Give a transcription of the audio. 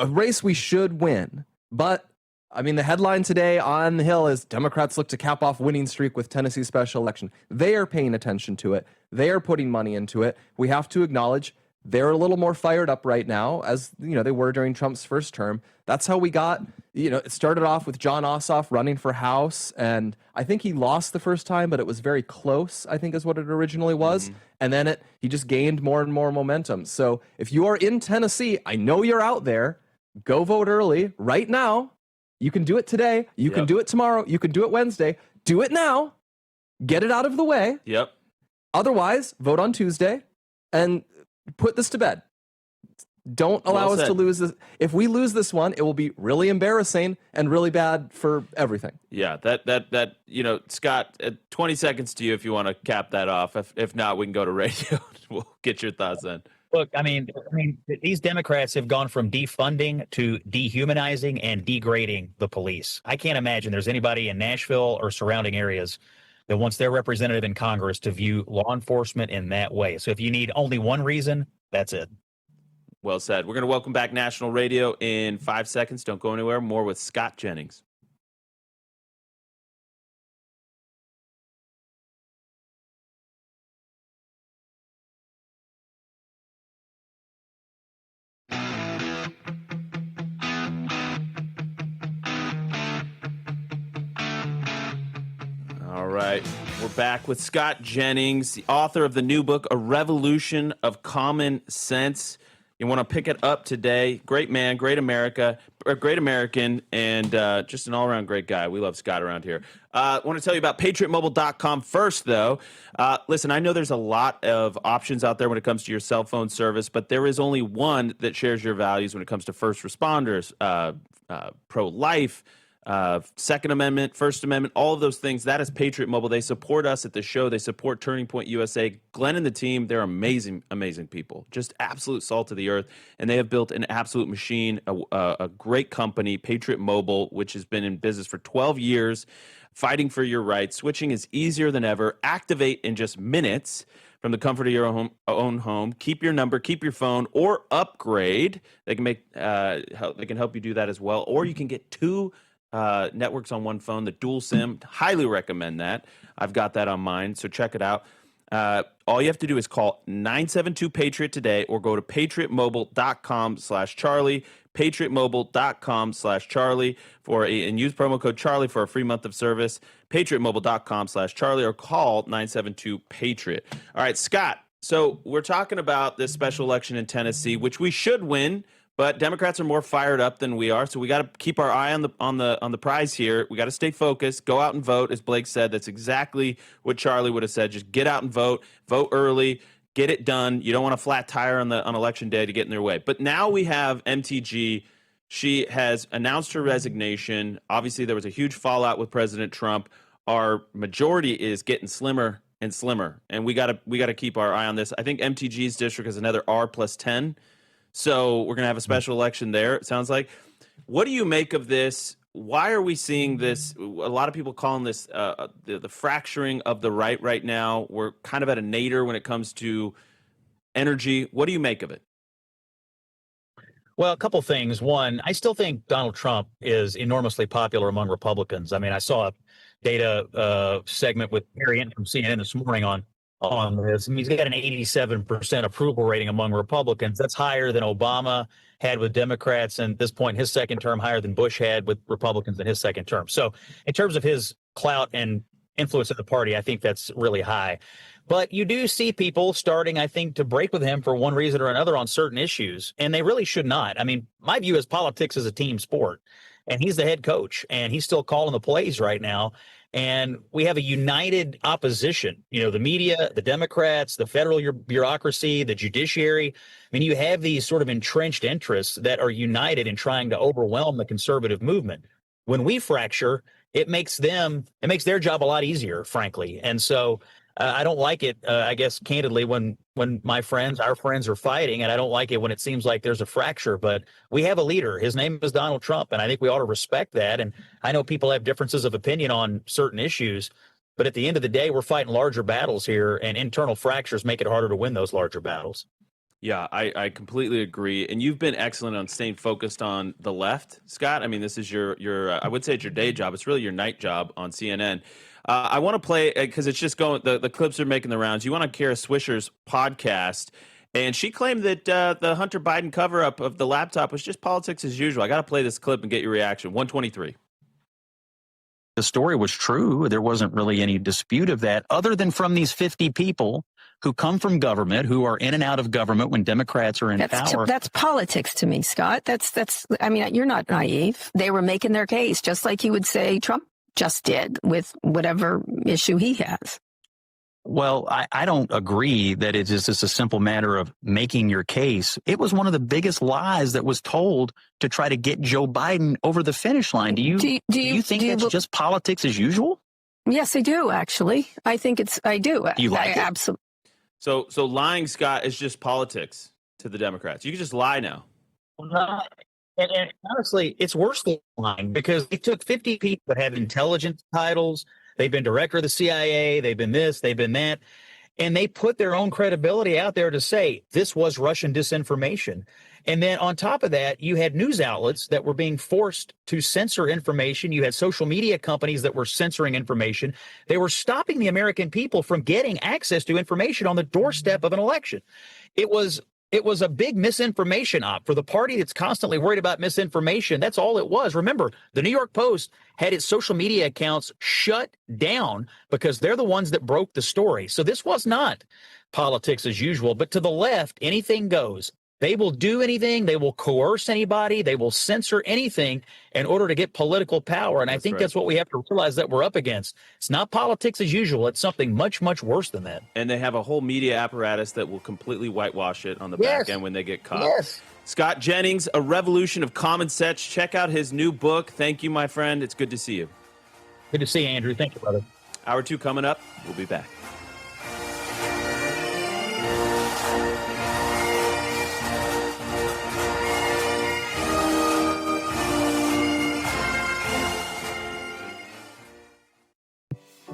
a race we should win. But I mean, the headline today on the Hill is Democrats look to cap off winning streak with Tennessee special election. They are paying attention to it. They are putting money into it. We have to acknowledge they're a little more fired up right now, as they were during Trump's first term. That's how we got, it started off with John Ossoff running for House, and I think he lost the first time, but it was very close, I think is what it originally was. Mm-hmm. And then he just gained more and more momentum. So if you are in Tennessee, I know you're out there, go vote early right now. You can do it today. You can do it tomorrow. You can do it Wednesday. Do it now. Get it out of the way. Yep. Otherwise, vote on Tuesday and put this to bed. Don't allow us to lose this. If we lose this one, it will be really embarrassing and really bad for everything. Yeah, that Scott, 20 seconds to you if you want to cap that off. If not, we can go to radio. We'll get your thoughts then. Look, I mean, these Democrats have gone from defunding to dehumanizing and degrading the police. I can't imagine there's anybody in Nashville or surrounding areas that wants their representative in Congress to view law enforcement in that way. So if you need only one reason, that's it. Well said. We're going to welcome back National Radio in 5 seconds. Don't go anywhere. More with Scott Jennings. All right. We're back with Scott Jennings, the author of the new book, A Revolution of Common Sense. You want to pick it up today. Great man, great American, and just an all-around great guy. We love Scott around here. I want to tell you about PatriotMobile.com first, though. Listen, I know there's a lot of options out there when it comes to your cell phone service, but there is only one that shares your values when it comes to first responders, pro-life, Second Amendment, First Amendment, all of those things. That is Patriot Mobile. They support us at the show. They support Turning Point USA. Glenn and the team, they're amazing, amazing people. Just absolute salt of the earth. And they have built an absolute machine, a great company, Patriot Mobile, which has been in business for 12 years, fighting for your rights. Switching is easier than ever. Activate in just minutes from the comfort of your own home. Keep your number, keep your phone, or upgrade. They can they can help you do that as well. Or you can get two networks on one phone, the dual SIM. Highly recommend that. I've got that on mine, so check it out. All you have to do is call 972-PATRIOT today or go to patriotmobile.com/Charlie, patriotmobile.com/Charlie and use promo code Charlie for a free month of service, patriotmobile.com/Charlie, or call 972-PATRIOT. All right, Scott, so we're talking about this special election in Tennessee, which we should win. But Democrats are more fired up than we are, so we got to keep our eye on the prize here. We got to stay focused, go out and vote, as Blake said. That's exactly what Charlie would have said. Just get out and vote early, get it done. You don't want a flat tire on election day to get in their way. But now we have MTG. She has announced her resignation. Obviously, there was a huge fallout with President Trump. Our majority is getting slimmer and slimmer, and we got to keep our eye on this. I think MTG's district is another R+10. So we're going to have a special election there, it sounds like. What do you make of this? Why are we seeing this? A lot of people calling this the fracturing of the right now. We're kind of at a nadir when it comes to energy. What do you make of it? Well, a couple things. One, I still think Donald Trump is enormously popular among Republicans. I mean, I saw a data segment with Mary Ann from CNN this morning on this. I mean, he's got an 87% approval rating among Republicans. That's higher than Obama had with Democrats, and at this point, his second term, higher than Bush had with Republicans in his second term. So in terms of his clout and influence in the party, I think that's really high. But you do see people starting, I think, to break with him for one reason or another on certain issues, and they really should not. I mean, my view is politics is a team sport, and he's the head coach, and he's still calling the plays right now. And we have a united opposition, the media, the Democrats, the federal bureaucracy, the judiciary. I mean, you have these sort of entrenched interests that are united in trying to overwhelm the conservative movement. When we fracture, it makes their job a lot easier, frankly. And so I don't like it, I guess, candidly, when our friends are fighting, and I don't like it when it seems like there's a fracture. But we have a leader. His name is Donald Trump, and I think we ought to respect that. And I know people have differences of opinion on certain issues, but at the end of the day, we're fighting larger battles here, and internal fractures make it harder to win those larger battles. Yeah, I completely agree. And you've been excellent on staying focused on the left, Scott. I mean, this is your I would say it's your day job. It's really your night job on CNN. I want to play because it's just going. The clips are making the rounds. You want to Kara Swisher's podcast, and she claimed that the Hunter Biden cover up of the laptop was just politics as usual. I got to play this clip and get your reaction. 123. The story was true. There wasn't really any dispute of that, other than from these 50 people who come from government, who are in and out of government when Democrats are in power. That's politics to me, Scott. I mean, you're not naive. They were making their case, just like you would say Trump just did with whatever issue he has. Well, I don't agree that it is just a simple matter of making your case. It was one of the biggest lies that was told to try to get Joe Biden over the finish line. Do you think that's just politics as usual? Yes, I do, actually. I do. You like it? Absolutely. So lying, Scott, is just politics to the Democrats. You can just lie now. Well, and honestly, it's worse than lying because they took 50 people that have intelligence titles. They've been director of the CIA. They've been this, they've been that. And they put their own credibility out there to say this was Russian disinformation. And then on top of that, you had news outlets that were being forced to censor information. You had social media companies that were censoring information. They were stopping the American people from getting access to information on the doorstep of an election. It was a big misinformation op for the party that's constantly worried about misinformation. That's all it was. Remember, the New York Post had its social media accounts shut down because they're the ones that broke the story. So this was not politics as usual. But to the left, anything goes. They will do anything. They will coerce anybody. They will censor anything in order to get political power. And I think that's what we have to realize that we're up against. It's not politics as usual. It's something much, much worse than that. And they have a whole media apparatus that will completely whitewash it on the back end when they get caught. Yes. Scott Jennings, A Revolution of Common Sense. Check out his new book. Thank you, my friend. It's good to see you. Good to see you, Andrew. Thank you, brother. Hour 2 coming up. We'll be back.